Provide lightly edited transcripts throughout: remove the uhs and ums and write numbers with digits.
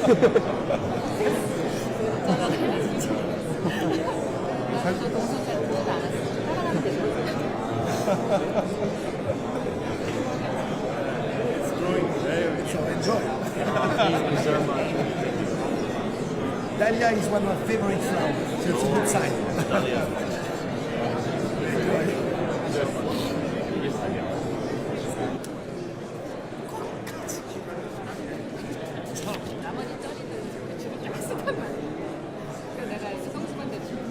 So enjoy. Dahlia is one of my favorite flowers, so it's a good sign. 나머지 쩌리는 주로 딱 쓰단 말이야. 그래서 내가 이제 성수한테 예전에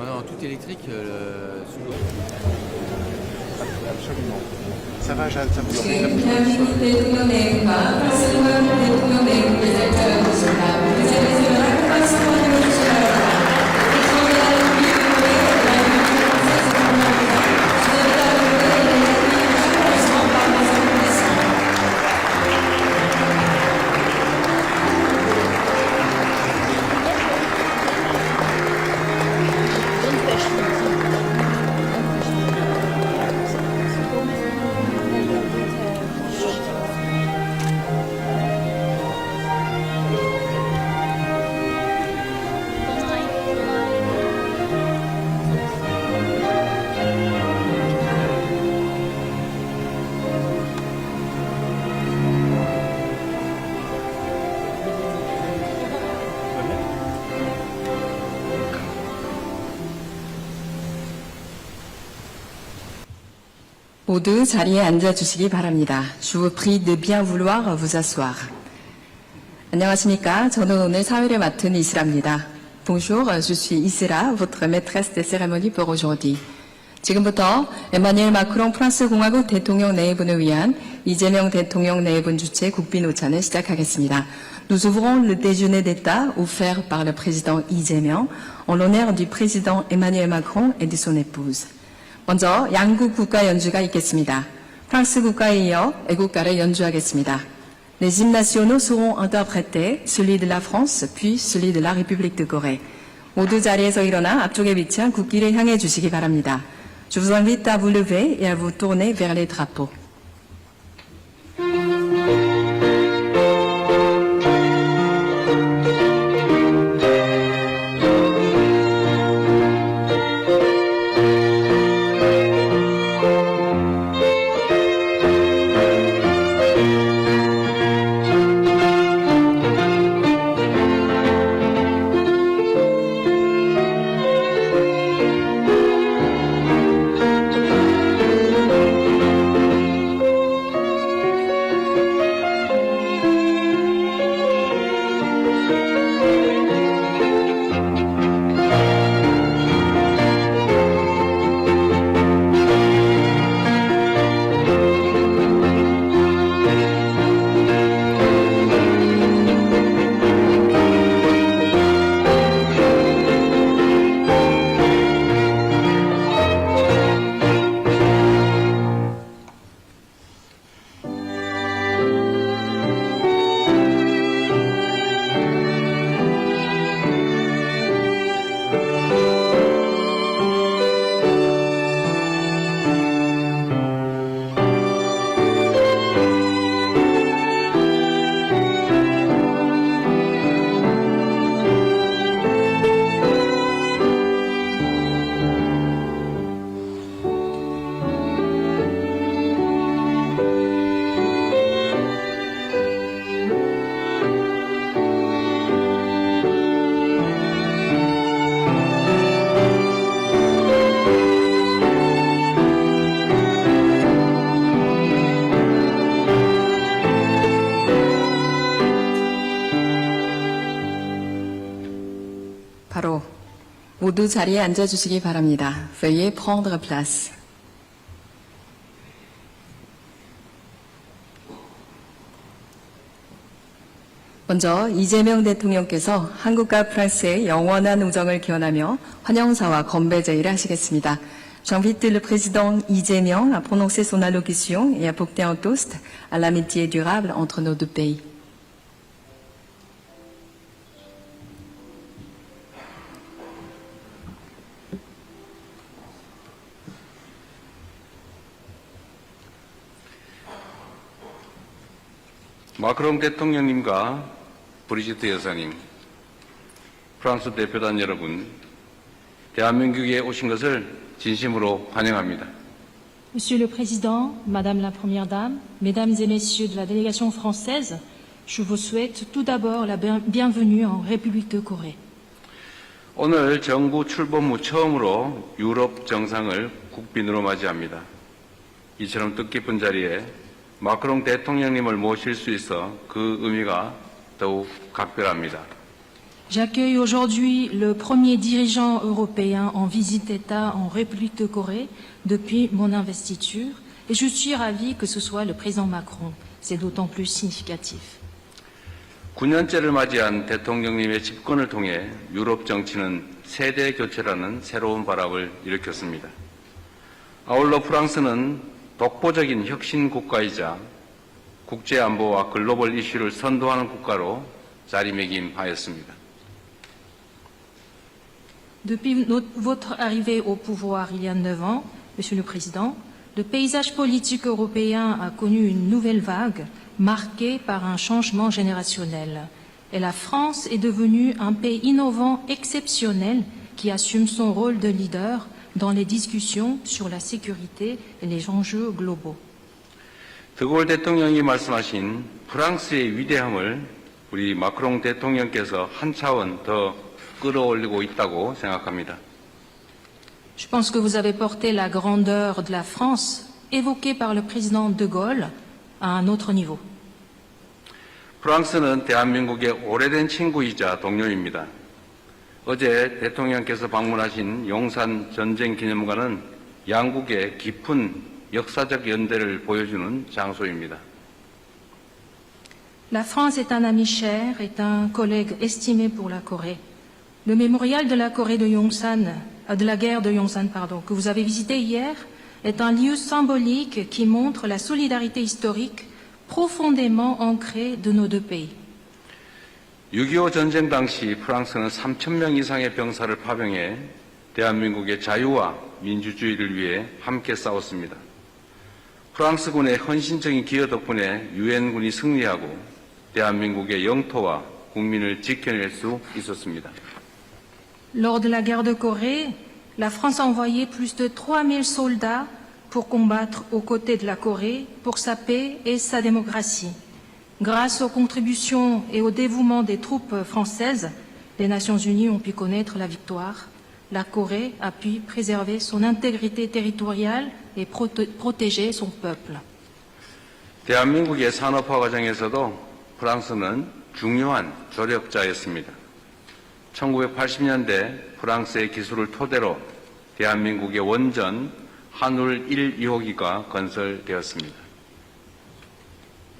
Non, tout électrique sous l'eau. Absolument. Ça va, Jeanne, ça vous 대한민국 대통령 내외과 프랑스관 대통령 내외를 발표하겠습니다. 그 자리에서 일어난 프랑스 관용을 주시기 모두 자리에 앉아주시기 바랍니다. Je vous prie de bien vouloir vous asseoir. 안녕하십니까. 저는 오늘 사회를 맡은 이슬아입니다. Bonjour, je suis Isra, votre maîtresse des cérémonies pour aujourd'hui. 지금부터 에마뉘엘 마크롱 프랑스 공화국 대통령 내외분을 위한 이재명 대통령 내외분 주최 국빈 오찬을 시작하겠습니다. Nous ouvrons le déjeuner d'État offert par le président Lee Jae-myung en l'honneur du président Emmanuel Macron et de son épouse. 먼저 양국 국가 연주가 있겠습니다. 프랑스 국가에 이어 애국가를 연주하겠습니다. Les hymnes nationaux seront interprétés, celui de la France, puis celui de la République de Corée. 모두 자리에서 일어나 앞쪽에 위치한 국기를 향해 주시기 바랍니다. Je vous invite à vous lever et à vous tourner vers les drapeaux. 바로 모두 자리에 앉아주시기 바랍니다. Veuillez prendre place. 먼저 이재명 대통령께서 한국과 프랑스의 영원한 우정을 기원하며 환영사와 건배 제의를 하시겠습니다. J'invite le président Lee Jae-myung à prononcer son allocution et à porter un toast à l'amitié durable entre nos deux pays. 마크롱 대통령님과 브리지트 여사님, 프랑스 대표단 여러분, 대한민국에 오신 것을 진심으로 환영합니다. Monsieur le Président, Madame la Première Dame, Mesdames et Messieurs de la délégation française, je vous souhaite tout d'abord la bienvenue en République de Corée. 오늘 정부 출범 후 처음으로 유럽 정상을 국빈으로 맞이합니다. 이처럼 뜻깊은 자리에 마크롱 대통령님을 모실 수 있어 그 의미가 더욱 각별합니다. J'accueille aujourd'hui le premier dirigeant européen en visite d'État en République de Corée depuis mon investiture et je suis ravi que ce soit le président Macron. C'est d'autant plus significatif. 9년째를 맞이한 대통령님의 집권을 통해 유럽 정치는 세대 교체라는 새로운 바람을 일으켰습니다. 아울러 프랑스는 독보적인 혁신 국가이자 국제 안보와 글로벌 이슈를 선도하는 국가로 자리매김하였습니다. Depuis votre arrivée au pouvoir il y a 9 ans, Monsieur le Président, le paysage politique européen a connu une nouvelle vague marquée par un changement générationnel. Et la France est devenue un pays innovant exceptionnel qui assume son rôle de leader dans les discussions sur la sécurité et les enjeux globaux. 드골 대통령이 말씀하신 프랑스의 위대함을 우리 마크롱 대통령께서 한 차원 더 끌어올리고 있다고 생각합니다. Je pense que vous avez porté la grandeur de la France évoquée par le président de Gaulle à un autre niveau. 프랑스는 대한민국의 오래된 친구이자 동료입니다. 어제 대통령께서 방문하신 용산 전쟁기념관은 양국의 깊은 역사적 연대를 보여주는 장소입니다. La France est un ami cher, est un collègue estimé pour la Corée. Le mémorial de la Corée de Yongsan, de la guerre de Yongsan, que vous avez visité hier, est un lieu symbolique qui montre la solidarité historique profondément ancrée de nos deux pays. 6.25 전쟁 당시 프랑스는 3,000명 이상의 병사를 파병해 대한민국의 자유와 민주주의를 위해 함께 싸웠습니다. 프랑스군의 헌신적인 기여 덕분에 유엔군이 승리하고 대한민국의 영토와 국민을 지켜낼 수 있었습니다. Lors de la guerre de Corée, la France a envoyé plus de 3000 soldats pour combattre aux côtés de la Corée pour sa paix et sa démocratie. Grâce aux contributions et au dévouement des troupes françaises, les Nations Unies ont pu connaître la victoire. La Corée a pu préserver son intégrité territoriale et protéger son peuple. 대한민국의 산업화 과정에서도 프랑스는 중요한 조력자였습니다. 1980년대 프랑스의 기술을 토대로 대한민국의 원전 한울 1, 2호기가 건설되었습니다.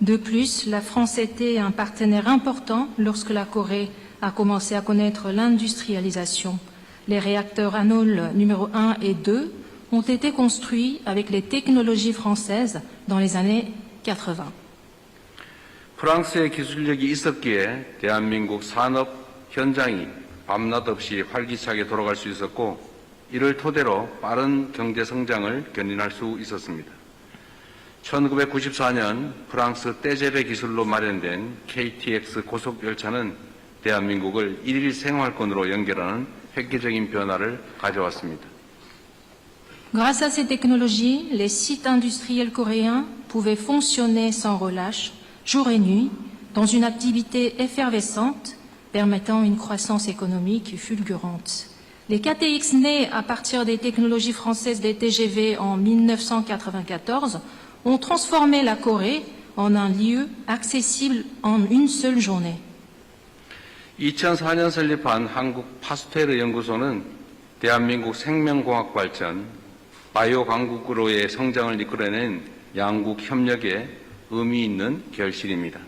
De plus, la France était un partenaire important lorsque la Corée a commencé à connaître l'industrialisation. Les réacteurs Hanul numéro 1 et 2 ont été construits avec les technologies françaises dans les années 80. 프랑스의 기술력이 있었기에 대한민국 산업 현장이 밤낮 없이 활기차게 돌아갈 수 있었고 이를 토대로 빠른 경제 성장을 견인할 수 있었습니다. 1994년 프랑스 떼제베 기술로 마련된 KTX 고속열차는 대한민국을 일일 생활권으로 연결하는 획기적인 변화를 가져왔습니다. Grâce à ces technologies, les sites industriels coréens pouvaient fonctionner sans relâche, jour et nuit, dans une activité effervescente, permettant une croissance économique fulgurante. Les KTX nés à partir des technologies françaises des TGV en 1994 ont transformé la Corée en un lieu accessible en une seule journée. 2004년 설립한 한국 파스테르 연구소는 대한민국 생명공학 발전, 바이오 강국으로의 성장을 이끌어낸 양국 협력에 의미 있는 결실입니다.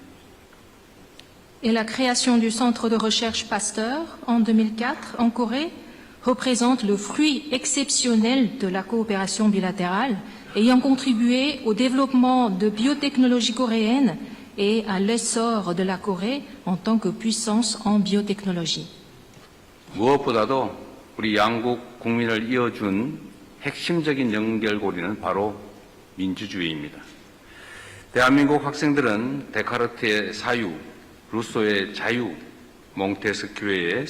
Et la création du centre de recherche Pasteur en 2004 en Corée représente le fruit exceptionnel de la coopération bilatérale, ayant contribué au développement de biotechnologie coréenne et à l'essor de la Corée en tant que puissance en biotechnologie. 무엇보다도 우리 양국 국민을 이어준 핵심적인 연결고리는 바로 민주주의입니다. 대한민국 학생들은 데카르트의 사유, 루소의 자유, 몽테스큐의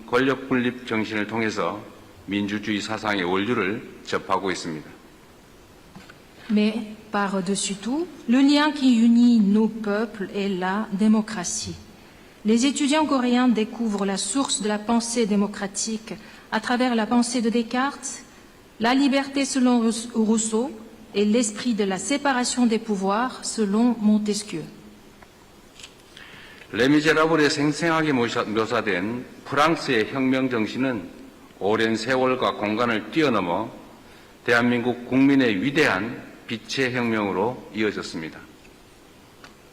권력 분립 정신을 통해서 민주주의 사상의 원류를 접하고 있습니다. Mais par-dessus tout, le lien qui unit nos peuples est la démocratie. Les étudiants coréens découvrent la source de la pensée démocratique à travers la pensée de Descartes, la liberté selon Rousseau et l'esprit de la séparation des pouvoirs selon Montesquieu. 레미제라블에 생생하게 묘사된 프랑스의 혁명 정신은 오랜 세월과 공간을 뛰어넘어 대한민국 국민의 위대한 빛의 혁명으로 이어졌습니다.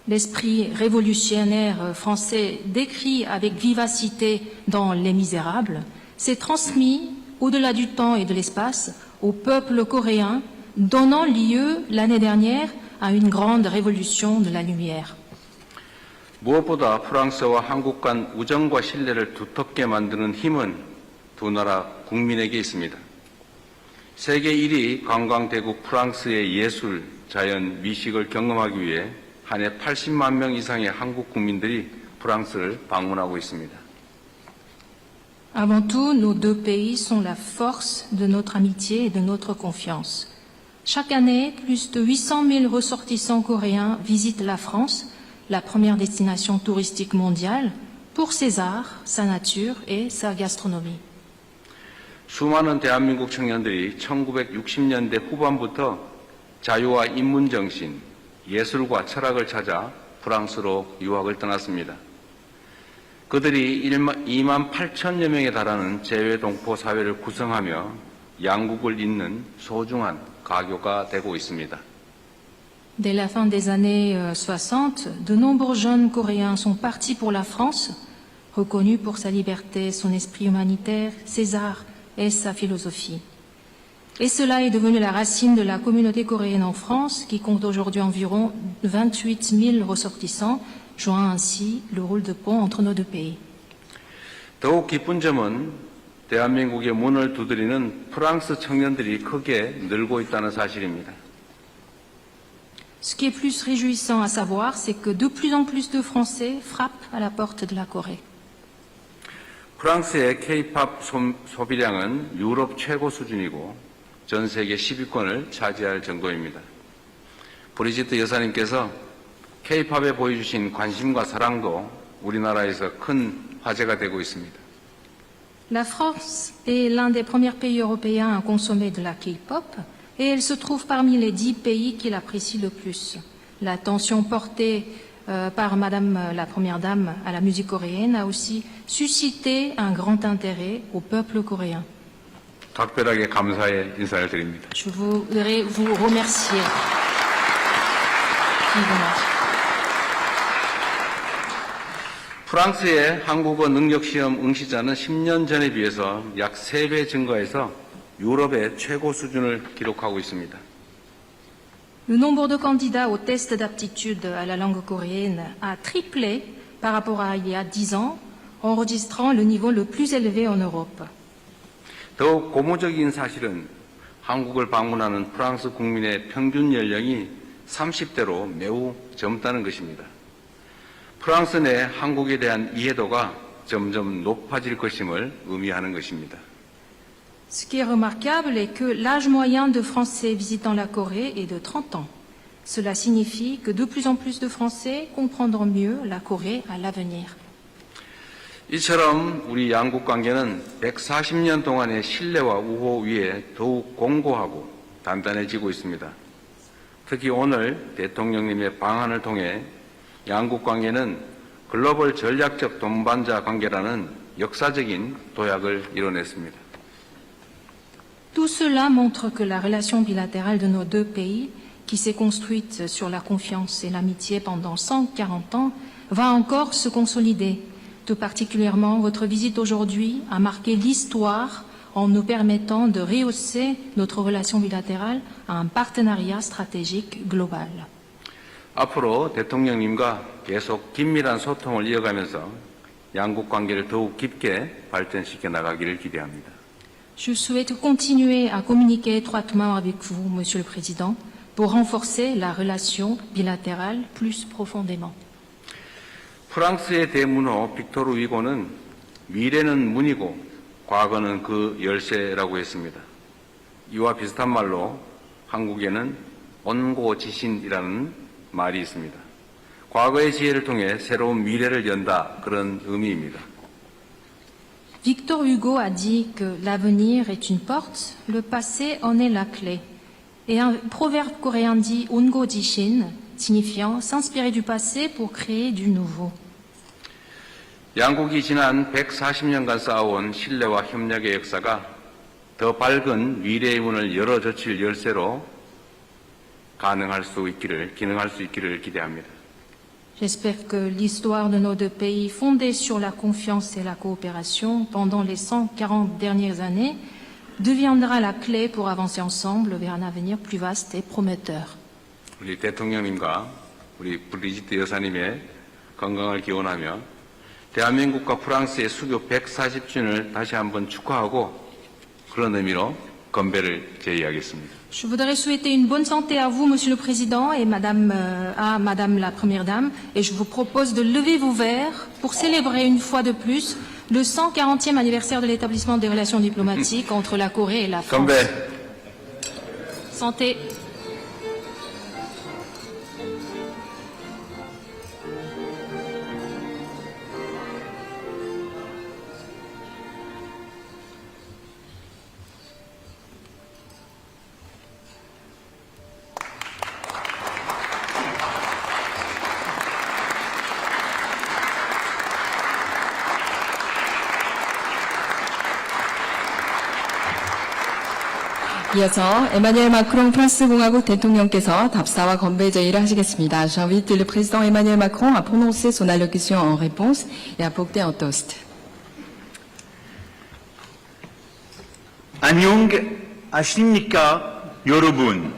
L'esprit révolutionnaire français décrit avec vivacité dans Les Misérables s'est transmis au-delà du temps et de l'espace au peuple coréen, donnant lieu l'année dernière à une grande révolution de la lumière. 무엇보다 프랑스와 한국 간 우정과 신뢰를 두텁게 만드는 힘은 두 나라 국민에게 있습니다. 세계 1위 관광대국 프랑스의 예술, 자연, 미식을 경험하기 위해 한 해 80만 명 이상의 한국 국민들이 프랑스를 방문하고 있습니다. Avant tout, nos deux pays sont la force de notre amitié et de notre confiance. Chaque année, plus de 800 000 ressortissants coréens visitent la France, la première destination touristique mondiale, pour ses arts, sa nature et sa gastronomie. 수많은 대한민국 청년들이 1960년대 후반부터 자유와 인문정신, 예술과 철학을 찾아 프랑스로 유학을 떠났습니다. 그들이 2만 8천여 명에 달하는 재외동포 사회를 구성하며 양국을 잇는 소중한 가교가 되고 있습니다. Dès la fin des années 60, de nombreux jeunes Coréens sont partis pour la France, reconnus pour sa liberté, son esprit humanitaire, ses arts et sa philosophie. Et cela est devenu la racine de la communauté coréenne en France, qui compte aujourd'hui environ 28 000 ressortissants, jouant ainsi le rôle de pont entre nos deux pays. 더욱 기쁜 점은 대한민국의 문을 두드리는 프랑스 청년들이 크게 늘고 있다는 사실입니다. Ce qui est plus réjouissant à savoir, c'est que de plus en plus de Français frappent à la porte de la Corée. 프랑스의 K-팝 소비량은 유럽 최고 수준이고 전 세계 10위권을 차지할 정도입니다. 브리지트 여사님께서 K-팝에 보여주신 관심과 사랑도 우리나라에서 큰 화제가 되고 있습니다. La France est l'un des premiers pays européens à consommer de la K-pop et elle se trouve parmi les 10 pays qui l'apprécient le plus. L'attention portée par Madame la Première Dame à la musique coréenne a aussi suscité un grand intérêt au peuple coréen. 각별하게 감사의 인사를 드립니다. Je voudrais vous remercier. 프랑스의 한국어 능력시험 응시자는 10년 전에 비해서 약 3배 증가해서 유럽의 최고 수준을 기록하고 있습니다. Le nombre de candidats au test d'aptitude à la langue coréenne a triplé par rapport à il y a 10 ans, enregistrant le niveau le plus élevé en Europe. 더욱 고무적인 사실은 한국을 방문하는 프랑스 국민의 평균 연령이 30대로 매우 젊다는 것입니다. 프랑스 내 한국에 대한 이해도가 점점 높아질 것임을 의미하는 것입니다. Ce qui est remarquable est que l'âge moyen de Français visitant la Corée est de 30 ans. Cela signifie que de plus en plus de Français comprendront mieux la Corée à l'avenir. 이처럼 우리 양국 관계는 140년 동안의 신뢰와 우호 위에 더욱 공고하고 단단해지고 있습니다. 특히 오늘 대통령님의 방한을 통해 양국 관계는 글로벌 전략적 동반자 관계라는 역사적인 도약을 이뤄냈습니다. Tout cela montre que la relation bilatérale de nos deux pays, qui s'est construite sur la confiance et l'amitié pendant 140 ans, va encore se consolider. Tout particulièrement, votre visite aujourd'hui a marqué l'histoire en nous permettant de rehausser notre relation bilatérale à un partenariat stratégique global. 앞으로 대통령님과 계속 긴밀한 소통을 이어가면서 양국 관계를 더욱 깊게 발전시켜 나가기를 기대합니다. Je souhaite continuer à communiquer étroitement avec vous, Monsieur le Président, pour renforcer la relation bilatérale plus profondément. 프랑스의 대문호 빅토르 위고는 미래는 문이고 과거는 그 열쇠라고 했습니다. 이와 비슷한 말로 한국에는 온고지신이라는 말이 있습니다. 과거의 지혜를 통해 새로운 미래를 연다, 그런 의미입니다. Victor Hugo a dit que l'avenir est une porte, le passé en est la clé. Et un proverbe coréen dit Ongo Jishin, signifiant s'inspirer du passé pour créer du nouveau. 양국이 지난 140년간 쌓아온 신뢰와 협력의 역사가 더 밝은 미래의 문을 열어젖힐 열쇠로 기능할 수 있기를 기대합니다. J'espère que l'histoire de nos deux pays, fondée sur la confiance et la coopération pendant les 140 dernières années, deviendra la clé pour avancer ensemble vers un avenir plus vaste et prometteur. 우리 대통령님과 우리 브리지트 여사님의 건강을 기원하며 대한민국과 프랑스의 수교 140주년을 다시 한번 축하하고 그런 의미로 건배를 제의하겠습니다. Je voudrais souhaiter une bonne santé à vous, Monsieur le Président, et à Madame la Première Dame, et je vous propose de lever vos verres pour célébrer une fois de plus le 140e anniversaire de l'établissement des relations diplomatiques entre la Corée et la France. 건배. Santé. 이어서 에마뉘엘 마크롱 프랑스 공화국 대통령께서 답사와 건배 제의를 하시겠습니다. J'invite le président Emmanuel Macron à prononcer son allocution en réponse et à porter un toast. 안녕하십니까, 여러분.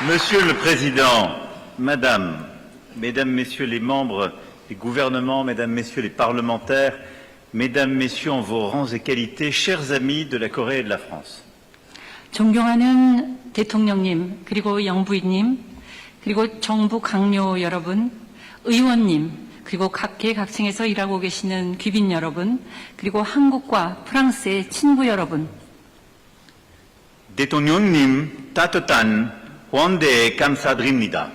Monsieur le Président, Madame, Mesdames, Messieurs les membres des gouvernements, Mesdames, Messieurs les parlementaires, Mesdames, Messieurs en vos rangs et qualités, chers amis de la Corée et de la France. 존경하는 대통령님, 그리고 영부인님, 그리고 정부 강요 여러분, 의원님, 그리고 각계각층에서 일하고 계시는 귀빈 여러분, 그리고 한국과 프랑스의 친구 여러분. 대통령님, 따뜻한 환대에 감사드립니다.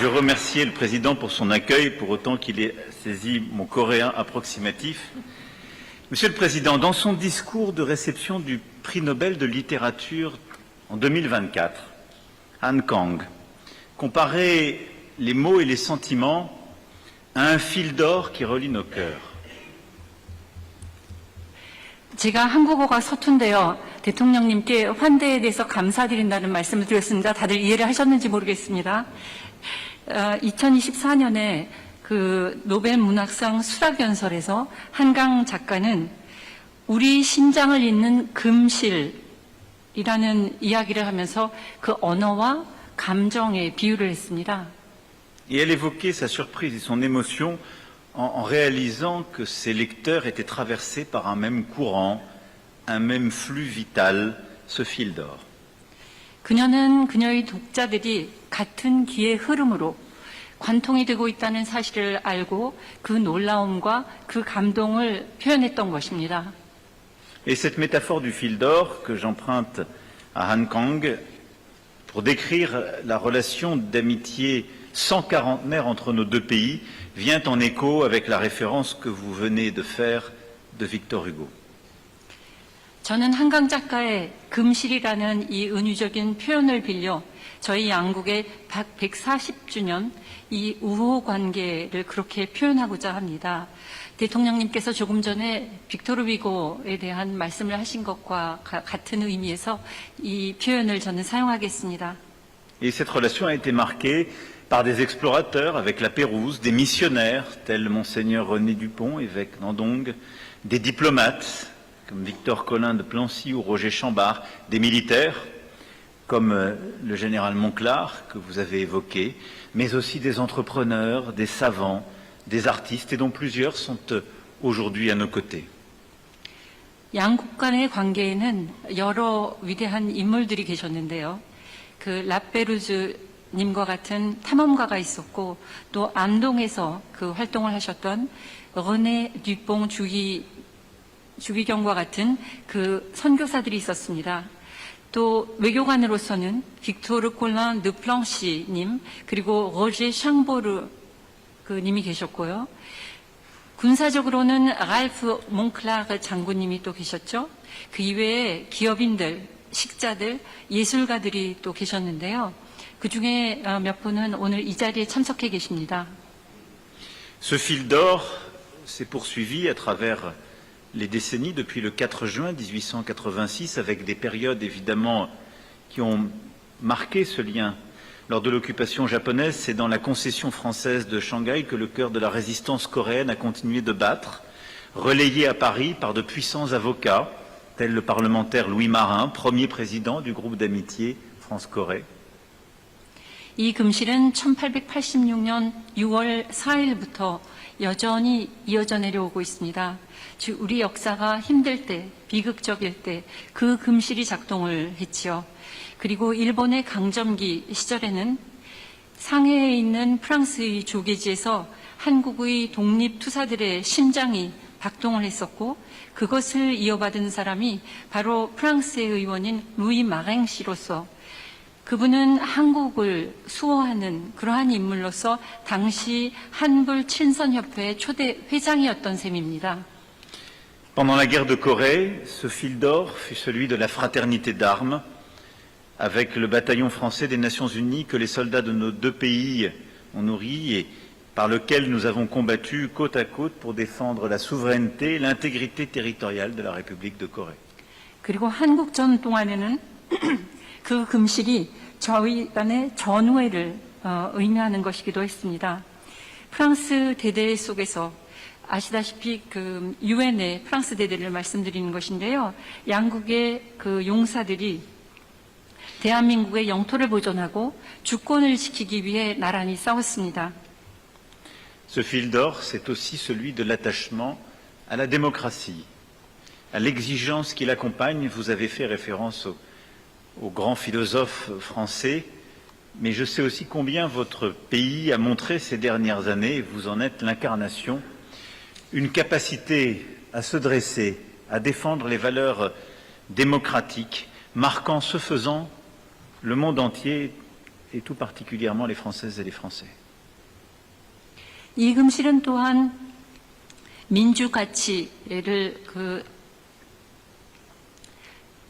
Je remerciais le Président pour son accueil, pour autant qu'il ait saisi mon coréen approximatif. Monsieur le Président, dans son discours de réception du prix Nobel de littérature en 2024, Han Kang comparait les mots et les sentiments à un fil d'or qui relie nos cœurs. 제가 한국어가 서툰데요. 대통령님께 환대에 대해서 감사드린다는 말씀을 드렸습니다. 다들 이해를 하셨는지 모르겠습니다. 2024년에 그 노벨 문학상 수락연설에서 한강 작가는 우리 심장을 잇는 금실이라는 이야기를 하면서 그 언어와 감정에 비유를 했습니다. Et elle évoquait sa surprise et son émotion en réalisant que ses lecteurs étaient traversés par un même courant, un même flux vital, ce fil d'or. 그녀는 그녀의 독자들이 같은 기의 흐름으로 관통이 되고 있다는 사실을 알고 그 놀라움과 그 감동을 표현했던 것입니다. Et cette métaphore du fil d'or que j'emprunte à Han Kang pour décrire la relation d'amitié sans quarantenaire entre nos deux pays vient en écho avec la référence que vous venez de faire de Victor Hugo. 저는 한강 작가의 금실이라는 이 은유적인 표현을 빌려 저희 양국의 140주년 이 우호 관계를 그렇게 표현하고자 합니다. 대통령님께서 조금 전에 빅토르 위고에 대한 말씀을 하신 것과 같은 의미에서 이 표현을 저는 사용하겠습니다. Et cette relation a été marquée par des explorateurs avec la Pérouse, des missionnaires tels Monseigneur René Dupont, évêque d'Andong, des diplomates comme Victor Collin de Plancy ou Roger Chambard, des militaires comme le général Monclar que vous avez évoqué, mais aussi des entrepreneurs, des savants, des artistes et dont plusieurs sont aujourd'hui à nos côtés. 양국 간의 관계에는 여러 위대한 인물들이 계셨는데요. 그 라페루즈 님과 같은 탐험가가 있었고 또 안동에서 그 활동을 하셨던 르네 듀뽕 주기경과 같은 그 선교사들이 있었습니다. 또 외교관으로서는 빅토르 콜란 드 플랑시 님 그리고 로제 샹보르 그 님이 계셨고요. 군사적으로는 랄프 몽클라르 장군님이 또 계셨죠. 그 이외에 기업인들, 식자들, 예술가들이 또 계셨는데요. 그 중에 몇 분은 오늘 이 자리에 참석해 계십니다. Ce fil d'or s'est poursuivi à travers les décennies depuis le 4 juin 1886 avec des périodes évidemment qui ont marqué ce lien. Lors de l'occupation japonaise, c'est dans la concession française de Shanghai que le cœur de la résistance coréenne a continué de battre, relayé à Paris par de puissants avocats, tels le parlementaire Louis Marin, premier président du groupe d'amitié France-Corée. 이 금실은 1886년 6월 4일부터 여전히 이어져 내려오고 있습니다. 즉 우리 역사가 힘들 때, 비극적일 때 그 금실이 작동을 했지요. 그리고 일본의 강점기 시절에는 상해에 있는 프랑스의 조계지에서 한국의 독립투사들의 심장이 박동을 했었고 그것을 이어받은 사람이 바로 프랑스의 의원인 루이 마랭 씨로서 그분은 한국을 수호하는 그러한 인물로서 당시 한불 친선협회 초대 회장이었던 셈입니다. Pendant la guerre de Corée, ce fil d'or fut celui de la fraternité d'armes avec le bataillon français des Nations Unies que les soldats de nos deux pays ont nourri et par lequel nous avons combattu côte à côte pour défendre la souveraineté et l'intégrité territoriale de la République de Corée. 그리고 한국전 동안에는 그 금실이 저희 간의 전우회를 의미하는 것이기도 했습니다. 프랑스 대대 속에서 아시다시피 그 유엔의 프랑스 대대를 말씀드리는 것인데요. 양국의 그 용사들이 대한민국의 영토를 보존하고 주권을 지키기 위해 나란히 싸웠습니다. Ce fil d'or, c'est aussi celui de l'attachement à la démocratie, à l'exigence qui l'accompagne. Vous avez fait référence aux grands philosophes français, mais je sais aussi combien votre pays a montré ces dernières années, et vous en êtes l'incarnation, une capacité à se dresser, à défendre les valeurs démocratiques, marquant ce faisant le monde entier et tout particulièrement les Françaises et les Français. 이 금실은 또한 민주 가치를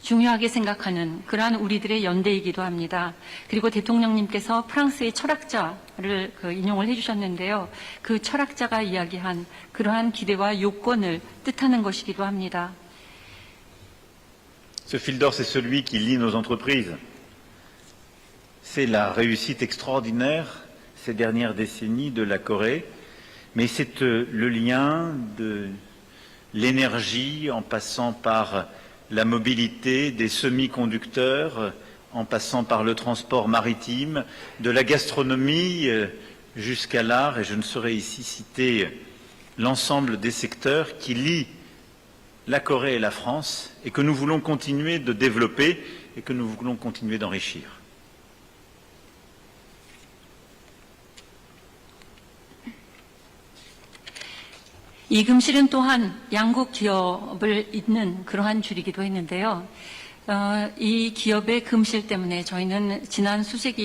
중요하게 생각하는 그러한 우리들의 연대이기도 합니다. 그리고 대통령님께서 프랑스의 철학자를 인용을 해주셨는데요. 그 철학자가 이야기한 그러한 기대와 요건을 뜻하는 것이기도 합니다. Ce fil d'or, c'est celui qui lie nos entreprises. C'est la réussite extraordinaire ces dernières décennies de la Corée, mais c'est le lien de l'énergie en passant par la mobilité des semi-conducteurs, en passant par le transport maritime, de la gastronomie jusqu'à l'art, et je ne saurais ici citer l'ensemble des secteurs qui lient la Corée et la France, et que nous voulons continuer de développer et que nous voulons continuer d'enrichir. 이 금실은 또한 양국 기업을 잇는 그러한 줄이기도 했는데요. 이 기업의 금실 때문에 저희는 지난 수십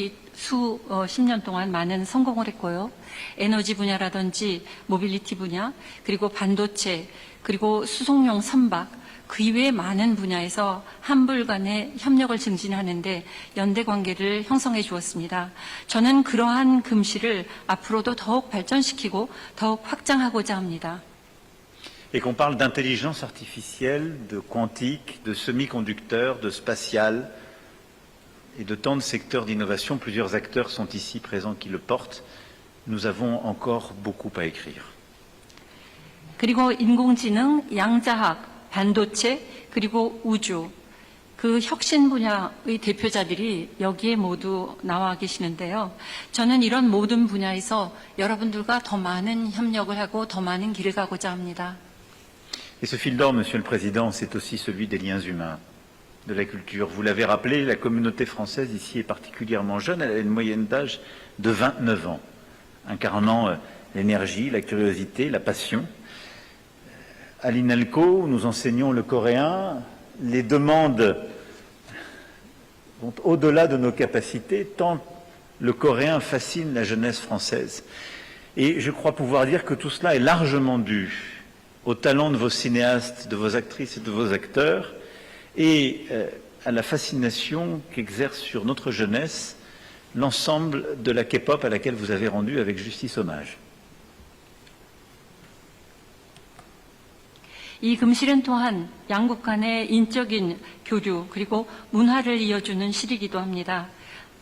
년 동안 많은 성공을 했고요. 에너지 분야라든지 모빌리티 분야, 그리고 반도체, 그리고 수송용 선박, 그 이외에 많은 분야에서 한불 간의 협력을 증진하는데 연대 관계를 형성해 주었습니다. 저는 그러한 금실을 앞으로도 더욱 발전시키고 더욱 확장하고자 합니다. Et qu'on parle d'intelligence artificielle, de quantique, de semi-conducteurs, de spatial et de tant de secteurs d'innovation, plusieurs acteurs sont ici présents qui le portent. Nous avons encore beaucoup à écrire. 그리고 인공지능, 양자학, 반도체, 그리고 우주, 그 혁신 분야의 대표자들이 여기에 모두 나와 계시는데요. 저는 이런 모든 분야에서 여러분들과 더 많은 협력을 하고 더 많은 길을 가고자 합니다. Et ce fil d'or, Monsieur le Président, c'est aussi celui des liens humains, de la culture. Vous l'avez rappelé, la communauté française ici est particulièrement jeune. Elle a une moyenne d'âge de 29 ans, incarnant l'énergie, la curiosité, la passion. À l'INALCO, où nous enseignons le coréen, les demandes vont au-delà de nos capacités, tant le coréen fascine la jeunesse française. Et je crois pouvoir dire que tout cela est largement dû au talent de vos cinéastes, de vos actrices et de vos acteurs, et à la fascination qu'exerce sur notre jeunesse l'ensemble de la K-pop à laquelle vous avez rendu avec justice hommage. 이 금실은 또한 양국 간의 인적인 교류 그리고 문화를 이어주는 실이기도 합니다.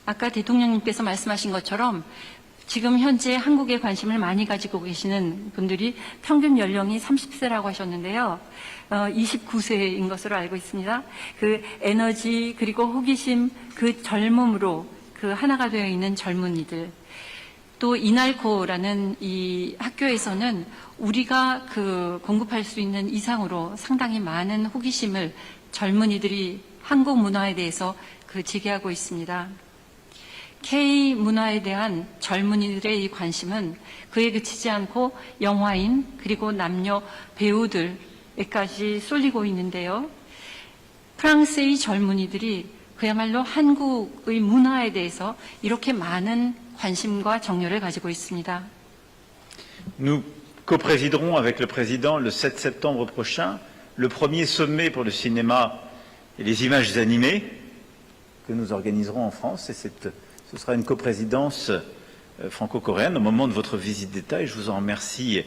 아까 대통령님께서 말씀하신 것처럼 지금 현재 한국에 관심을 많이 가지고 계시는 분들이 평균 연령이 30세라고 하셨는데요. 29세인 것으로 알고 있습니다. 그 에너지 그리고 호기심 그 젊음으로 그 하나가 되어 있는 젊은이들. 또 이날코라는 이 학교에서는 우리가 그 공급할 수 있는 이상으로 상당히 많은 호기심을 젊은이들이 한국 문화에 대해서 그 제기하고 있습니다. K 문화에 대한 젊은이들의 이 관심은 그에 그치지 않고 영화인 그리고 남녀 배우들에까지 쏠리고 있는데요. 프랑스의 젊은이들이 그야말로 한국의 문화에 대해서 이렇게 많은 관심과 정열을 가지고 있습니다. Nous coprésiderons avec le Président le 7 septembre prochain le premier sommet pour le cinéma et les images animées que nous organiserons en France. Et ce sera une coprésidence franco-coréenne au moment de votre visite d'État et je vous en remercie,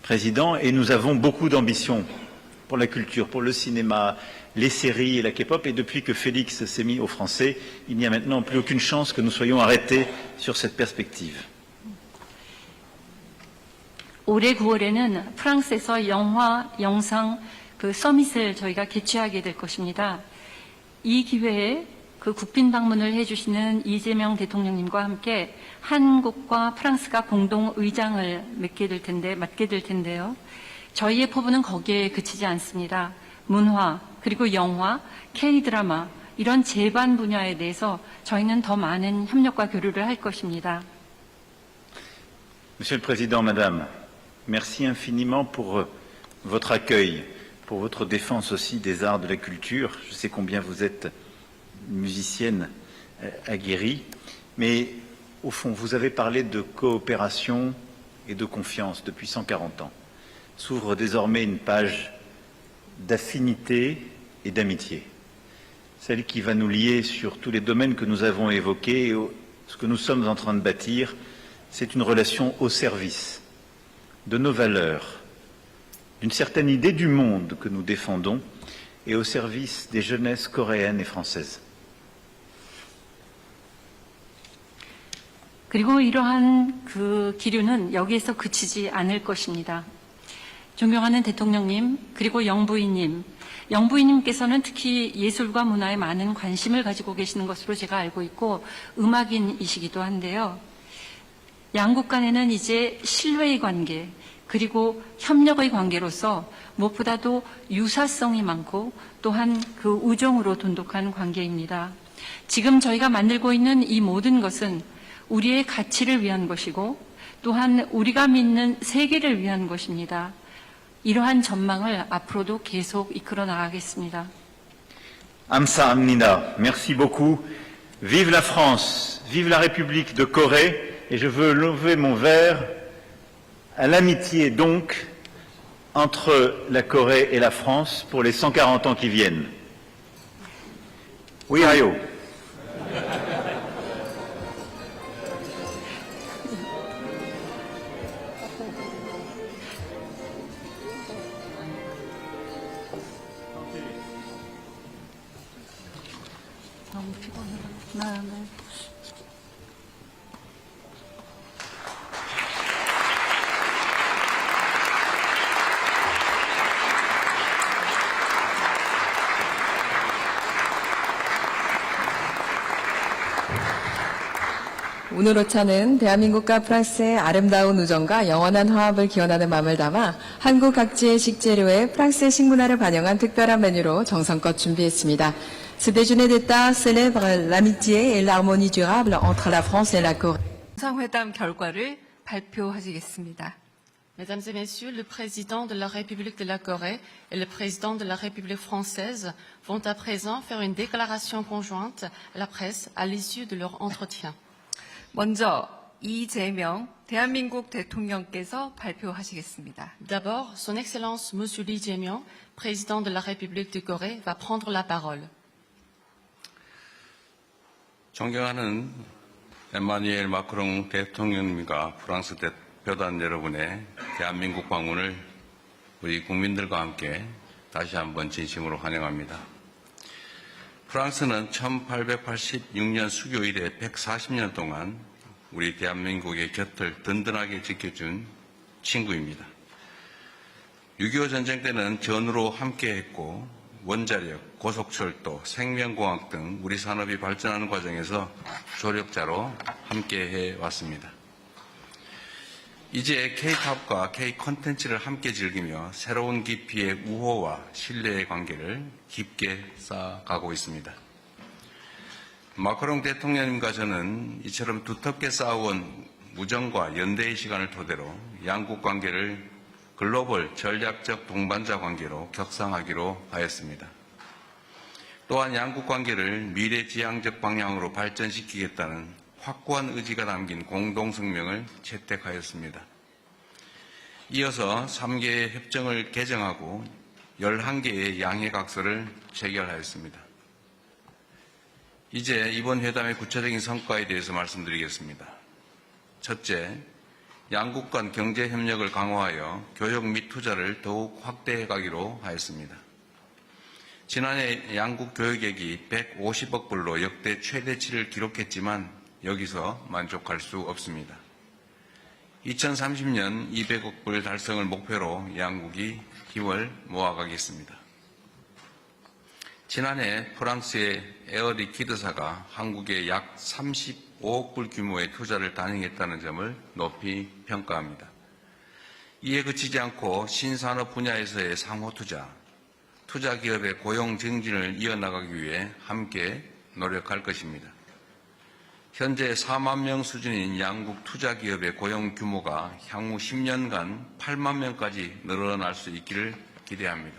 Président. Et nous avons beaucoup d'ambition pour la culture, pour le cinéma, les séries et la K-pop. Et depuis que Félix s'est mis au français, il n'y a maintenant plus aucune chance que nous soyons arrêtés sur cette perspective. 올해 9월에는 프랑스에서 영화, 영상 그 서밋을 저희가 개최하게 될 것입니다. 이 기회에 그 국빈 방문을 해주시는 이재명 대통령님과 함께 한국과 프랑스가 공동 의장을 맡게 될 텐데요. 저희의 포부는 거기에 그치지 않습니다. 문화, 그리고 영화, K-드라마 이런 제반 분야에 대해서 저희는 더 많은 협력과 교류를 할 것입니다. Monsieur le Président, Madame, merci infiniment pour votre accueil, pour votre défense aussi des arts de la culture. Je sais combien vous êtes musicienne aguerrie, mais au fond, vous avez parlé de coopération et de confiance depuis 140 ans. S'ouvre désormais une page d'affinité et d'amitié, celle qui va nous lier sur tous les domaines que nous avons évoqués. Et ce que nous sommes en train de bâtir, c'est une relation au service de nos valeurs, d'une certaine idée du monde que nous défendons et au service des jeunesses coréennes et françaises. 그리고 이러한 그 기류는 여기에서 그치지 않을 것입니다. 존경하는 대통령님, 그리고 영부인님께서는 특히 예술과 문화에 많은 관심을 가지고 계시는 것으로 제가 알고 있고 음악인이시기도 한데요. 양국 간에는 이제 신뢰의 관계, 그리고 협력의 관계로서 무엇보다도 유사성이 많고 또한 그 우정으로 돈독한 관계입니다. 지금 저희가 만들고 있는 이 모든 것은 우리의 가치를 위한 것이고 또한 우리가 믿는 세계를 위한 것입니다. 이러한 전망을 앞으로도 계속 이끌어 나가겠습니다. Amsahamnida, merci beaucoup. Vive la France, vive la République de Corée, et je veux lever mon verre à l'amitié donc entre la Corée et la France pour les 140 ans qui viennent. Oui, Ayo. 너무 피곤해요. 네. 오늘 대한민국과 프랑스의 아름다운 우정과 영원한 화합을 기원하는 마음을 담아 한국 각지의 식재료에 프랑스의 식문화를 반영한 특별한 메뉴로 정성껏 준비했습니다. Ce déjeuner d'État célèbre l'amitié et l'harmonie durable entre la France et la Corée. 정상회담 결과를 발표하시겠습니다. Mesdames et Messieurs, le président de la République de la Corée et le président de la République française vont à présent faire une déclaration conjointe à la presse à l'issue de leur entretien. 먼저 이재명 대한민국 대통령께서 발표하시겠습니다. D'abord, Son Excellence Monsieur Lee Jae-myung, président de la République de Corée, va prendre la parole. 존경하는 에마뉘엘 마크롱 대통령님과 프랑스 대표단 여러분의 대한민국 방문을 우리 국민들과 함께 다시 한번 진심으로 환영합니다. 프랑스는 1886년 수교 이래 140년 동안 우리 대한민국의 곁을 든든하게 지켜준 친구입니다. 6.25 전쟁 때는 전우로 함께했고 원자력, 고속철도, 생명공학 등 우리 산업이 발전하는 과정에서 조력자로 함께해 왔습니다. 이제 K-팝과 K-콘텐츠를 함께 즐기며 새로운 깊이의 우호와 신뢰의 관계를 깊게 쌓아가고 있습니다. 마크롱 대통령님과 저는 이처럼 두텁게 쌓아온 우정과 연대의 시간을 토대로 양국 관계를 글로벌 전략적 동반자 관계로 격상하기로 하였습니다. 또한 양국 관계를 미래지향적 방향으로 발전시키겠다는 확고한 의지가 담긴 공동성명을 채택하였습니다. 이어서 3개의 협정을 개정하고 11개의 양해각서를 체결하였습니다. 이제 이번 회담의 구체적인 성과에 대해서 말씀드리겠습니다. 첫째, 양국 간 경제협력을 강화하여 교역 및 투자를 더욱 확대해 가기로 하였습니다. 지난해 양국 교역액이 150억 불로 역대 최대치를 기록했지만 여기서 만족할 수 없습니다. 2030년 200억 불 달성을 목표로 양국이 힘을 모아가겠습니다. 지난해 프랑스의 에어리퀴드사가 한국에 약 35억 불 규모의 투자를 단행했다는 점을 높이 평가합니다. 이에 그치지 않고 신산업 분야에서의 상호투자, 투자기업의 고용 증진을 이어나가기 위해 함께 노력할 것입니다. 현재 4만 명 수준인 양국 투자기업의 고용 규모가 향후 10년간 8만 명까지 늘어날 수 있기를 기대합니다.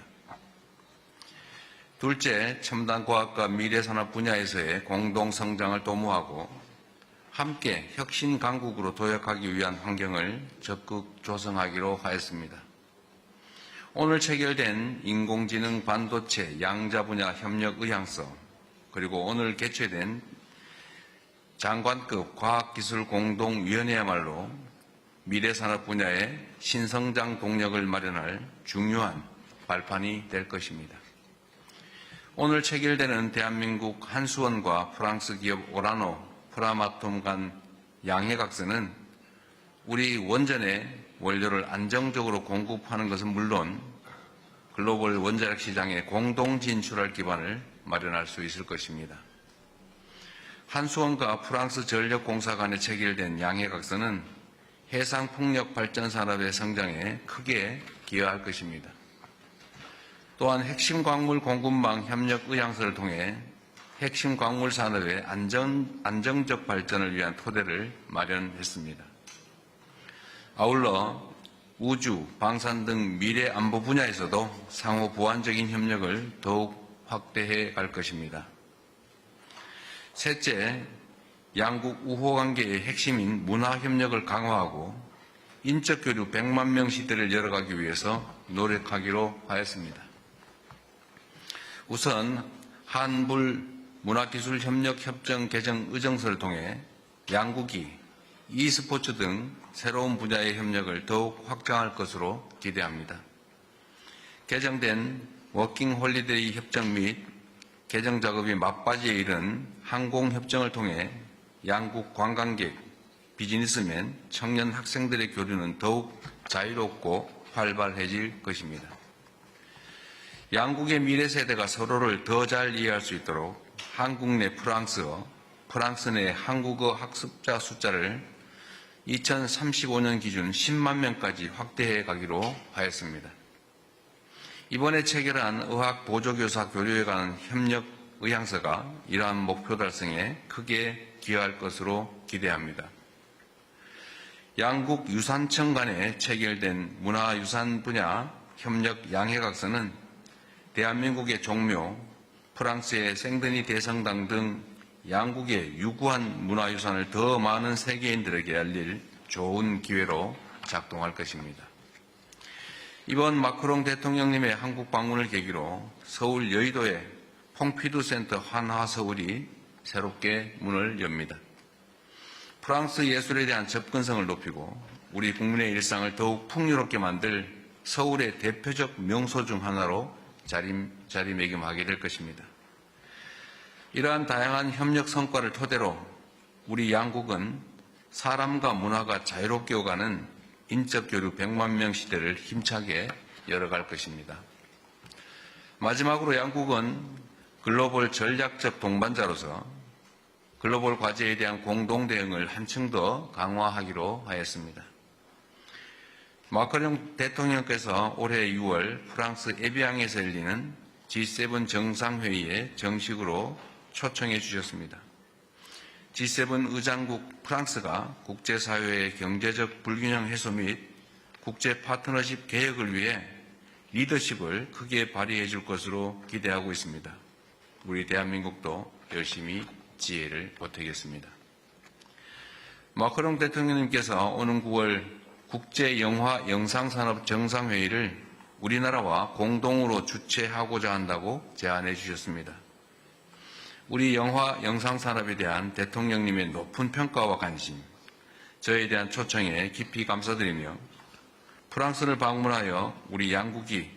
둘째, 첨단 과학과 미래산업 분야에서의 공동성장을 도모하고 함께 혁신 강국으로 도약하기 위한 환경을 적극 조성하기로 하였습니다. 오늘 체결된 인공지능 반도체 양자 분야 협력 의향서, 그리고 오늘 개최된 장관급 과학기술공동위원회야말로 미래산업 분야의 신성장 동력을 마련할 중요한 발판이 될 것입니다. 오늘 체결되는 대한민국 한수원과 프랑스 기업 오라노, 프라마톰 간 양해각서는 우리 원전의 원료를 안정적으로 공급하는 것은 물론 글로벌 원자력 시장에 공동 진출할 기반을 마련할 수 있을 것입니다. 한수원과 프랑스 전력공사 간에 체결된 양해각서는 해상풍력 발전 산업의 성장에 크게 기여할 것입니다. 또한 핵심 광물 공급망 협력 의향서를 통해 핵심 광물 산업의 안정적 발전을 위한 토대를 마련했습니다. 아울러 우주, 방산 등 미래 안보 분야에서도 상호 보완적인 협력을 더욱 확대해 갈 것입니다. 셋째, 양국 우호 관계의 핵심인 문화 협력을 강화하고 인적 교류 100만 명 시대를 열어가기 위해서 노력하기로 하였습니다. 우선 한불 문화기술협력협정 개정 의정서를 통해 양국이 e스포츠 등 새로운 분야의 협력을 더욱 확장할 것으로 기대합니다. 개정된 워킹홀리데이 협정 및 개정 작업이 막바지에 이른 항공협정을 통해 양국 관광객, 비즈니스맨, 청년 학생들의 교류는 더욱 자유롭고 활발해질 것입니다. 양국의 미래 세대가 서로를 더 잘 이해할 수 있도록 한국 내 프랑스어, 프랑스 내 한국어 학습자 숫자를 2035년 기준 10만 명까지 확대해 가기로 하였습니다. 이번에 체결한 의학 보조교사 교류에 관한 협력 의향서가 이러한 목표 달성에 크게 기여할 것으로 기대합니다. 양국 유산청 간에 체결된 문화유산 분야 협력 양해각서는 대한민국의 종묘, 프랑스의 생드니 대성당 등 양국의 유구한 문화유산을 더 많은 세계인들에게 알릴 좋은 기회로 작동할 것입니다. 이번 마크롱 대통령님의 한국 방문을 계기로 서울 여의도에 퐁피두 센터 한화서울이 새롭게 문을 엽니다. 프랑스 예술에 대한 접근성을 높이고 우리 국민의 일상을 더욱 풍요롭게 만들 서울의 대표적 명소 중 하나로 자리매김하게 될 것입니다. 이러한 다양한 협력 성과를 토대로 우리 양국은 사람과 문화가 자유롭게 오가는 인적 교류 100만 명 시대를 힘차게 열어갈 것입니다. 마지막으로 양국은 글로벌 전략적 동반자로서 글로벌 과제에 대한 공동 대응을 한층 더 강화하기로 하였습니다. 마크롱 대통령께서 올해 6월 프랑스 에비앙에서 열리는 G7 정상회의에 정식으로 초청해 주셨습니다. G7 의장국 프랑스가 국제사회의 경제적 불균형 해소 및 국제 파트너십 개혁을 위해 리더십을 크게 발휘해 줄 것으로 기대하고 있습니다. 우리 대한민국도 열심히 지혜를 보태겠습니다. 마크롱 대통령님께서 오는 9월 국제영화 영상산업 정상회의를 우리나라와 공동으로 주최하고자 한다고 제안해 주셨습니다. 우리 영화 영상산업에 대한 대통령님의 높은 평가와 관심, 저에 대한 초청에 깊이 감사드리며 프랑스를 방문하여 우리 양국이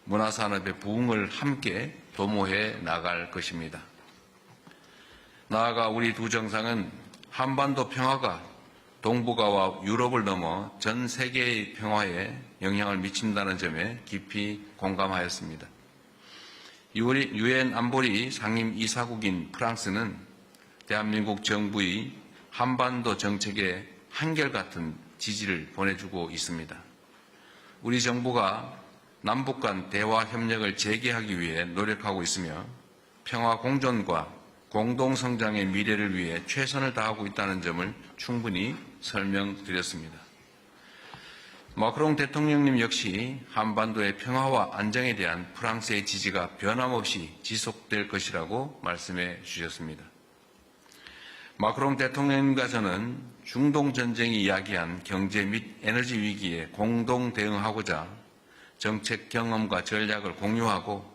문화산업의 부흥을 함께 도모해 나갈 것입니다. 나아가 우리 두 정상은 한반도 평화가 동북아와 유럽을 넘어 전 세계의 평화에 영향을 미친다는 점에 깊이 공감하였습니다. 유엔 안보리 상임 이사국인 프랑스는 대한민국 정부의 한반도 정책에 한결같은 지지를 보내주고 있습니다. 우리 정부가 남북 간 대화 협력을 재개하기 위해 노력하고 있으며 평화 공존과 공동성장의 미래를 위해 최선을 다하고 있다는 점을 충분히 설명드렸습니다. 마크롱 대통령님 역시 한반도의 평화와 안정에 대한 프랑스의 지지가 변함없이 지속될 것이라고 말씀해 주셨습니다. 마크롱 대통령님과 저는 중동 전쟁이 야기한 경제 및 에너지 위기에 공동 대응하고자 정책 경험과 전략을 공유하고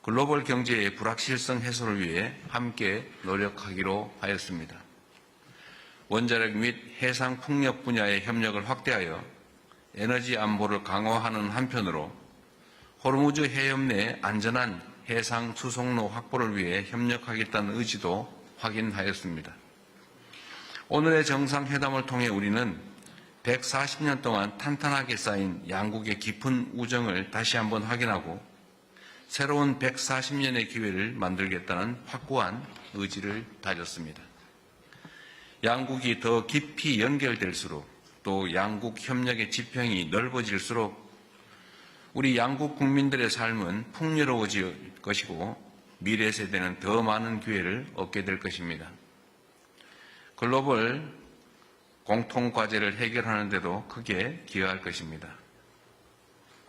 글로벌 경제의 불확실성 해소를 위해 함께 노력하기로 하였습니다. 원자력 및 해상 풍력 분야의 협력을 확대하여 에너지 안보를 강화하는 한편으로 호르무즈 해협 내 안전한 해상 수송로 확보를 위해 협력하겠다는 의지도 확인하였습니다. 오늘의 정상회담을 통해 우리는 140년 동안 탄탄하게 쌓인 양국의 깊은 우정을 다시 한번 확인하고 새로운 140년의 기회를 만들겠다는 확고한 의지를 다졌습니다. 양국이 더 깊이 연결될수록 또 양국 협력의 지평이 넓어질수록 우리 양국 국민들의 삶은 풍요로워질 것이고 미래 세대는 더 많은 기회를 얻게 될 것입니다. 글로벌 공통 과제를 해결하는 데도 크게 기여할 것입니다.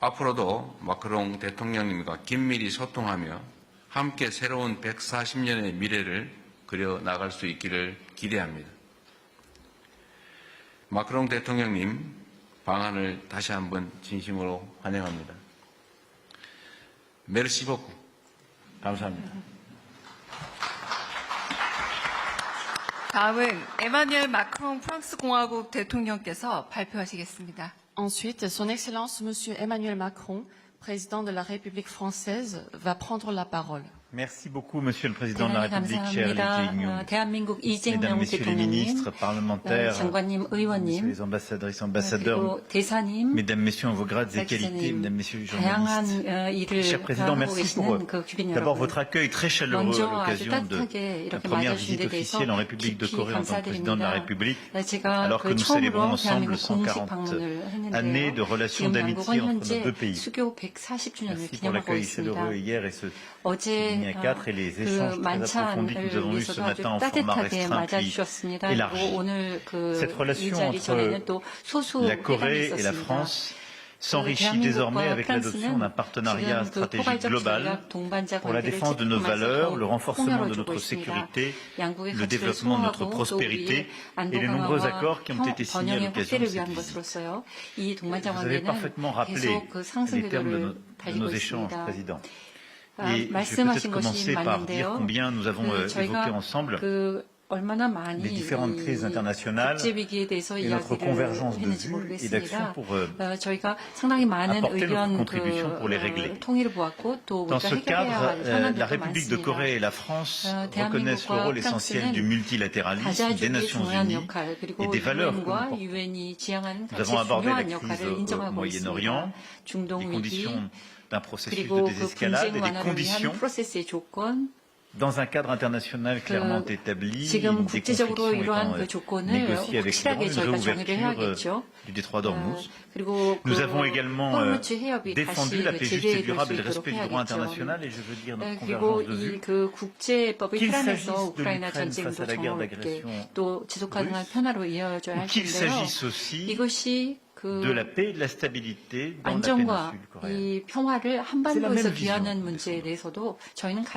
앞으로도 마크롱 대통령님과 긴밀히 소통하며 함께 새로운 140년의 미래를 그려 나갈 수 있기를 기대합니다. 마크롱 대통령님 방한을 다시 한번 진심으로 환영합니다. 메르시 보쿠. 감사합니다. 다음은 에마뉘엘 마크롱 프랑스 공화국 대통령께서 발표하시겠습니다. Ensuite, Son Excellence Monsieur Emmanuel Macron, président de la République française, va prendre la parole. Merci beaucoup, Monsieur le Président de la 대단히 République, cher Lee 감사합니다. Jae-myung. 대한민국 Mesdames, 이재명 Messieurs les 대통령님, ministres, parlementaires, 장관님, Messieurs 의원님, les ambassadrices, ambassadeurs, 그리고 대사님, Mesdames, Messieurs, en vos grades et qualités, 기자님, Mesdames, Messieurs les journalistes. 다양한 일을 Cher Président, 하고 merci pour 계시는 그 귀빈 d'abord 여러분. votre accueil très chaleureux 먼저 à 아주 l'occasion de 따뜻하게 la 이렇게 première 맞아주신 visite 데 대해서 officielle en République de 깊이 Corée en tant que président de la 감사드립니다. République, 제가 alors que 그 nous célébrons 처음으로 ensemble 대한민국 공식 140 방문을 années 했는데요. de relations 지금 d'amitié 양국은 entre nos deux 현재 pays. 수교 140주년을 Merci pour 기념하고 l'accueil 있습니다. chaleureux hier et ce 어제 dîner à quatre et les 그 échanges très approfondis que nous avons eus ce 만찬을 위해서도 아주 matin en format 따뜻하게 restreint puis 맞아주셨습니다. élargi. 그리고 오늘 그 Cette 이 relation 자리 전에는 entre 또 소수 la 회담이 Corée et la 있었습니다. France s'enrichit désormais avec l'adoption d'un partenariat stratégique global pour la défense de nos valeurs, le renforcement de notre sécurité, le développement de notre prospérité et les nombreux accords qui ont été signés à l'occasion de cette visite. Vous avez parfaitement rappelé les termes de nos échanges, Président. Et je vais peut-être commencer par dire combien nous avons évoqué ensemble les différentes crises internationales et notre convergence de vues et d'actions pour apporter notre contribution pour les régler. Dans ce cadre, la République de Corée et la France reconnaissent le rôle essentiel du multilatéralisme, des Nations Unies et des valeurs que nous portons. Nous avons abordé la crise au Moyen-Orient, les conditions d'un processus de désescalade et des conditions dans un cadre international clairement établi, des conflictions étant négociées avec l'Iran, une réouverture du détroit d'Ormuz. Nous avons également défendu la paix juste et durable et le respect du droit international, et je veux dire notre convergence de vues, qu'il s'agisse de l'Ukraine face à la guerre d'agression russe, ou qu'il s'agisse aussi de la paix et de la stabilité dans la péninsule coréenne. C'est la même vision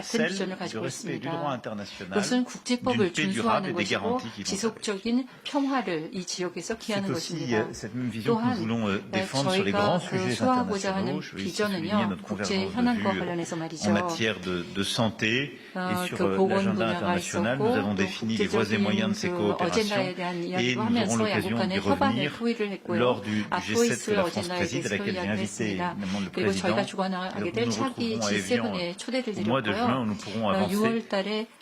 celle du respect du droit international, d'une paix durable et des garanties qui vont avec. C'est aussi cette même vision que nous voulons défendre sur les grands sujets internationaux. Je veux ici souligner notre convergence de vues en matière de santé et sur l'agenda international. Nous avons défini les voies et moyens de ces coopérations et nous aurons l'occasion d'y revenir lors du G7 que la France préside, à laquelle j'ai invité évidemment le président. Nous nous retrouverons à Évian au mois de juin où nous pourrons avancer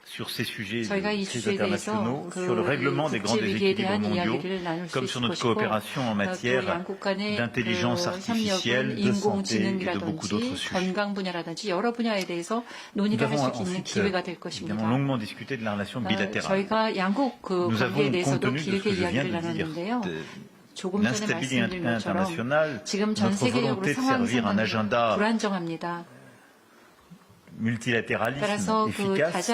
sur ces sujets très internationaux, sur le règlement des grands déséquilibres mondiaux, comme sur notre coopération en matière d'intelligence artificielle, de santé et de beaucoup d'autres sujets. Nous avons ensuite évidemment longuement discuté de la relation bilatérale. Nous avons, compte tenu de ce que je viens de dire, l'instabilité internationale, notre volonté de servir un agenda multilatéralisme efficace,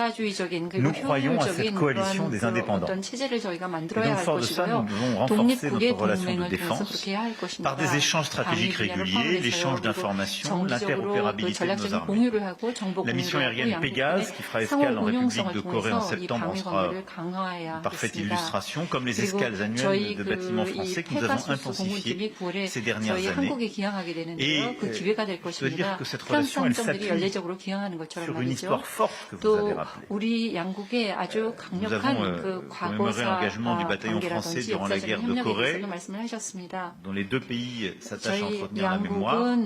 nous croyons à cette coalition des indépendants. Et donc, fort de ça, nous devons renforcer notre relation de défense par des échanges stratégiques réguliers, l'échange d'informations, l'interopérabilité de nos armées. La mission aérienne Pégase, qui fera escale en République de Corée en septembre, en sera une parfaite illustration, comme les escales annuelles de bâtiments français que nous avons intensifiées ces dernières années. Et je veux dire que cette relation, elle s'appuie sur une histoire forte que vous avez rappelée. Nous avons commémoré l'engagement du bataillon français durant la guerre de Corée, dont les deux pays s'attachent à entretenir la mémoire.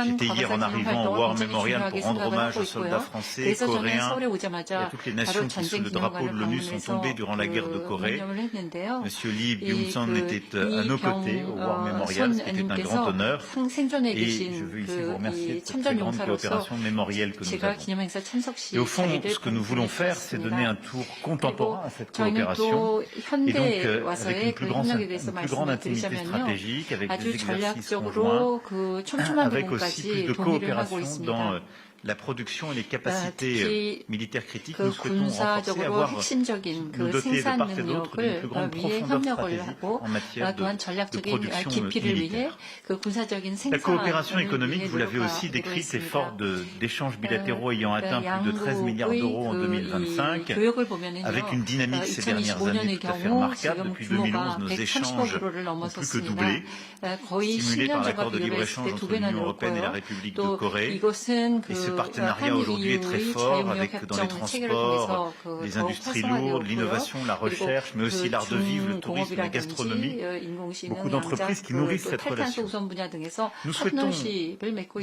J'étais hier en arrivant au War Memorial pour rendre hommage aux soldats français, coréens et à toutes les nations qui, sous le drapeau de l'ONU, sont tombées durant la guerre de Corée. Monsieur Lee Byung-sun était à nos côtés au War Memorial, ce qui était un grand honneur. Et je veux ici vous remercier de cette très grande coopération mémorielle que nous avons. Et au fond, ce que nous voulons faire, c'est donner un tour contemporain à cette coopération, et donc avec une plus grande intimité stratégique, avec des exercices conjoints, avec aussi plus de coopération dans la production et les capacités militaires critiques. Nous souhaitons renforcer, nous doter de part et d'autre d'une plus grande profondeur stratégique en matière de production militaire. La coopération économique, vous l'avez aussi décrite, est forte d'échanges bilatéraux ayant atteint plus de 13 milliards d'euros en 2025, avec une dynamique ces dernières années tout à fait remarquable. Depuis 2011, nos échanges ont plus que doublé, stimulés par l'accord de libre-échange entre l'Union européenne et la République de Corée. Et ce partenariat aujourd'hui est très fort avec, dans les transports, les industries lourdes, l'innovation, la recherche, mais aussi l'art de vivre, le tourisme, la gastronomie. Beaucoup d'entreprises qui nourrissent cette relation. Nous souhaitons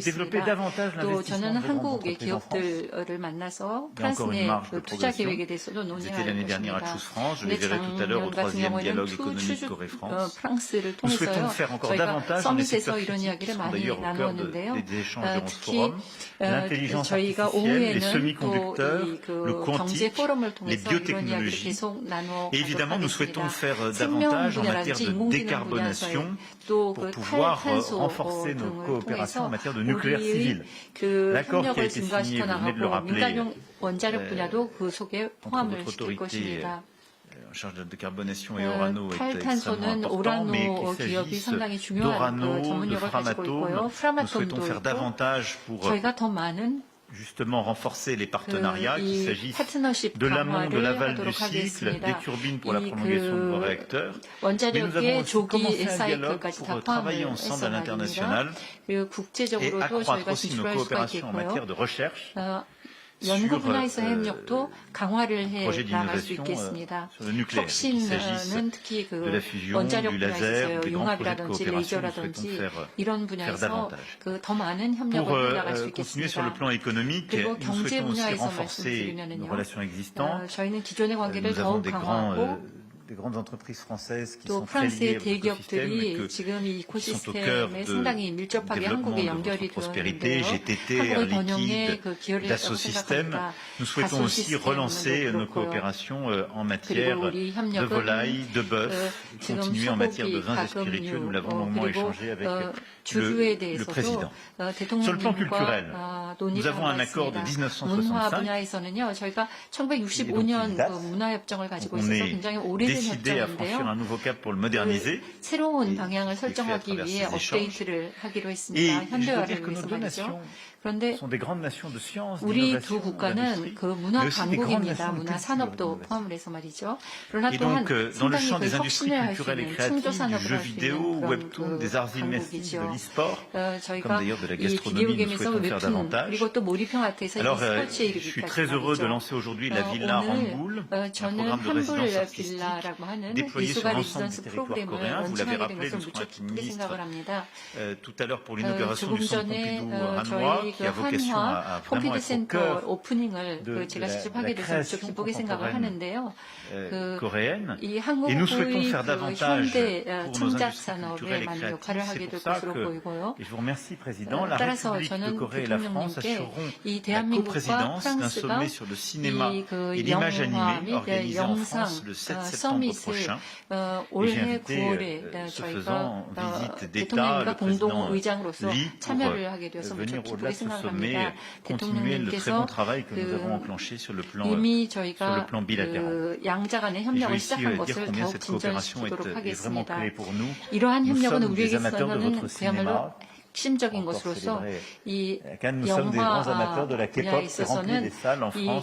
développer davantage l'investissement de grandes entreprises en France. Il y a encore une marge de progression. Vous étiez l'année dernière à Choose France, je les verrai tout à l'heure au 3e dialogue économique Corée-France. Nous souhaitons faire encore davantage dans les secteurs critiques qui sont d'ailleurs au cœur des échanges dans ce forum. L'intelligence artificielle, les semi-conducteurs, le quantique, les biotechnologies. Et évidemment, nous souhaitons faire davantage en matière de décarbonation pour pouvoir renforcer nos coopérations en matière de nucléaire civil. L'accord qui a été signé, vous venez de le rappeler, entre votre autorité en charge de la décarbonation et Orano est extrêmement important, mais qu'il s'agisse d'Orano, de Framatome, nous souhaitons faire davantage pour justement renforcer les partenariats, qu'il s'agisse de l'amont, de l'aval du cycle, des turbines pour la prolongation de nos réacteurs. Mais nous avons aussi commencé un dialogue pour travailler ensemble à l'international et accroître aussi nos coopérations en matière de recherche sur projet d'innovation sur le nucléaire, qu'il s'agisse de la fusion, du laser, des grands projets de coopération, nous souhaitons faire davantage. Pour continuer sur le plan économique, nous souhaitons aussi renforcer nos relations existantes. Nous avons des grandes entreprises françaises qui sont très liées à l'écosystème et qui sont au cœur du développement de votre prospérité, GTT, Air Liquide, Dassault Systèmes. Nous souhaitons aussi relancer nos coopérations en matière de volaille, de bœuf, continuer en matière de vins et spiritueux. Nous l'avons longuement échangé avec le président. Sur le plan culturel, nous avons un accord de 1965. On est décidé à franchir un nouveau cap pour le moderniser. Et je dois dire que nos deux nations sont des grandes nations de sciences, d'innovation, d'industrie, mais aussi des grandes nations de culture. Et donc, dans le champ des industries culturelles et créatives, du jeu vidéo, webtoon, des arts immersifs, de l'e-sport, comme d'ailleurs de la gastronomie, nous souhaitons faire davantage. Alors, je suis très heureux de lancer aujourd'hui la Villa Rangoul, un programme de résidence artistique déployé sur l'ensemble du territoire coréen. Vous l'avez rappelé, nous serons avec le ministre tout à l'heure pour l'inauguration du centre Pompidou Hanoï, qui a vocation à vraiment être au cœur de la création coréenne. Et nous souhaitons faire davantage pour nos industries culturelles et créatives. C'est pour ça que, et je vous remercie, Président, la République de Corée et la France assureront la coprésidence d'un sommet sur le cinéma et l'image animée organisé en France le 7 septembre prochain. Et j'ai invité, ce faisant, en visite d'État, le président Lee pour venir au-delà de ce sommet, continuer le très bon travail que nous avons enclenché sur le plan bilatéral. Et je veux ici dire combien cette coopération est vraiment clé pour nous. Nous sommes des amateurs de votre cinéma. 핵심적인 것으로서 이 영화 분야에 있어서는 이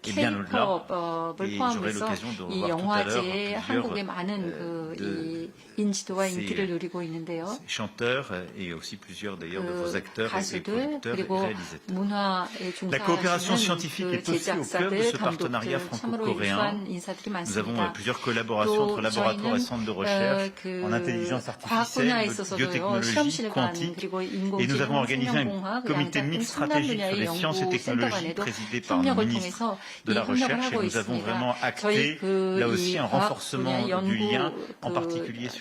K-pop을 포함해서 이 영화제에 한국의 많은 이 인지도와 인기를 누리고 있는데요. 가수들 그리고 문화에 종사하시는 그 제작사들, 감독들 참으로 유수한 인사들이 많습니다. 또 저희는 그 과학 분야에 있어서도요 실험실관 그리고 인공지능, 생명공학, 양자분, 첨단 분야의 연구 센터 간에도 협력을 통해서 이 협력을 하고 있습니다. 저희 이 과학 분야 연구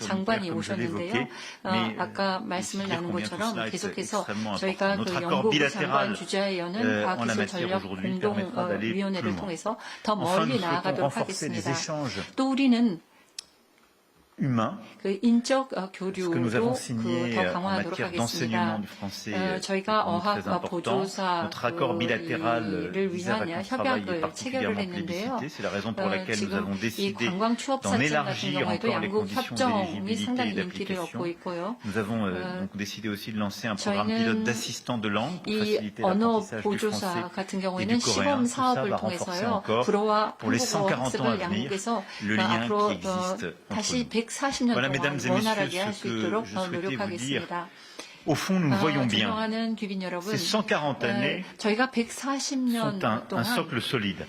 장관이 오셨는데요. 아까 말씀을 나눈 것처럼 계속해서 저희가 그 연구부 장관 주재하에 여는 과학기술전략공동위원회를 통해서 더 멀리 나아가도록 하겠습니다. 또 우리는 그 인적 교류도 더 강화하도록 하겠습니다. 저희가 어학과 보조사를 위한 협약을 체결을 했는데요. 지금 이 관광 취업사증 같은 경우에도 양국 협정이 상당히 인기를 얻고 있고요. 저희는 이 언어 보조사 같은 경우에는 시범 사업을 통해서요. 불어와 한국어 학습을 양국에서 앞으로 다시 140년 동안 원활하게 할 수 있도록 노력하겠습니다. Au fond, nous le voyons bien. 존경하는 귀빈 여러분, Ces 140 années 저희가 sont 140년 un 동안 socle solide.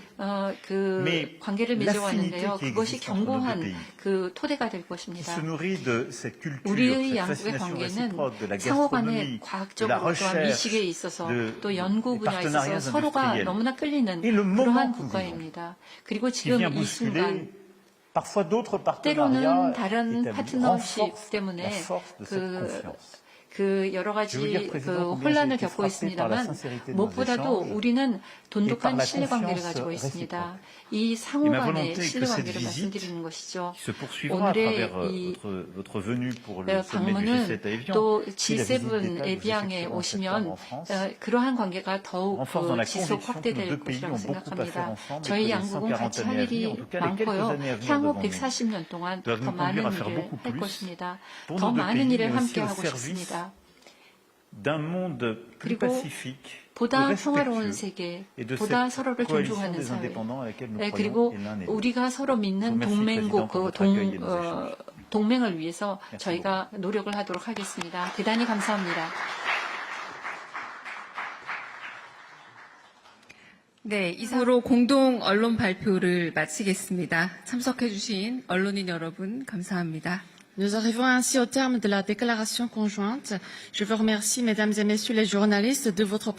그 Mais 관계를 l'affinité 맺어왔는데요. qui 그것이 existe entre nos deux 견고한 pays, 그 토대가 될 qui 것입니다. se nourrit de cette culture, 우리의 cette 양국의 fascination 관계는 réciproque, de la 상호간의 gastronomie, de la 과학적으로 또한 recherche, 미식에 있어서 또 연구 des 분야에 있어서 partenariats 서로가 industriels. 너무나 끌리는 Et le moment 그러한 que nous 국가입니다. 그리고 qui 지금 vient 이 순간 bousculer parfois d'autres 때로는 partenariats 다른 établis, 파트너십 renforce 때문에 la force de cette confiance. 그 여러 Je veux dire, 가지 Président, 그 combien 혼란을 j'ai été 겪고 frappé par la 있습니다만 sincérité de nos 무엇보다도 échanges 우리는 et par 돈독한 la 신뢰관계를 confiance 가지고 있습니다. réciproque. 이 Et ma 상호간의 volonté est que cette 신뢰관계를 visite, 말씀드리는 것이죠. qui se poursuivra à 오늘의 travers 이 votre venue pour le sommet du 방문은 G7 à Évian, 또 puis la visite G7 d'État que vous 에비앙에 effectuerez en septembre 오시면 en France, 그러한 관계가 더욱 renforce dans la 지속 conviction que nos 확대될 deux pays 것이라고 ont beaucoup à faire 생각합니다. ensemble et que 저희 les 양국은 140 같이 할 années à venir, 일이 en tout cas les quelques 많고요. années à venir 향후 devant nous, 140년 동안 doivent 더 nous conduire 많은 à faire 일을 beaucoup 할 plus 것입니다. pour 더 nos deux 많은 pays, 일을 mais aussi 함께 au 하고 service 싶습니다. d'un monde plus 그리고 pacifique, 보다 plus 평화로운 respectueux 세계, et de 보다 cette 서로를 coalition 존중하는 des 사회, indépendants à laquelle nous 그리고 croyons et l'un et l'autre. 우리가 서로 믿는 Merci, 동맹국, Président, pour 그 votre accueil et nos échanges. 동맹을 위해서 Merci 저희가 노력을 하도록 하겠습니다. 대단히 감사합니다. 네, 이상으로 공동 언론 발표를 마치겠습니다. 참석해주신 언론인 여러분 감사합니다. Nous arrivons ainsi au terme de la déclaration conjointe. Je vous remercie, mesdames et messieurs les journalistes, de votre